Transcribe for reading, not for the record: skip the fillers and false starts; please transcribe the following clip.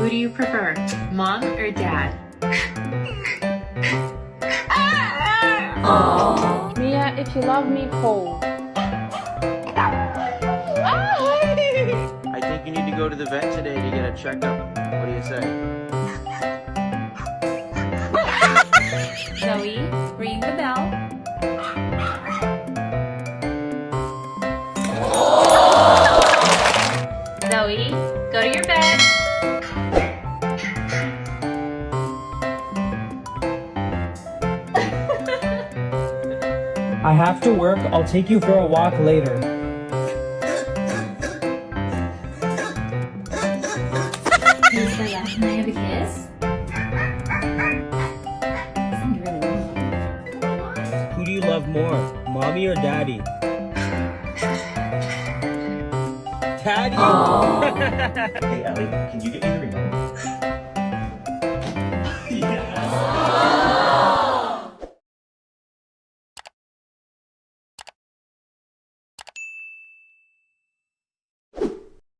Who do you prefer, mom or dad? Mia, if you love me, hold. I think you need to go to the vet today to get a checkup. What do you say? Zoe, ring the bell. Zoe, go to your bed. I have to work. I'll take you for a walk later. Hey Stella, can I have a kiss? Who do you love more, mommy or daddy? Daddy! Hey Ellie, can you get me the remote?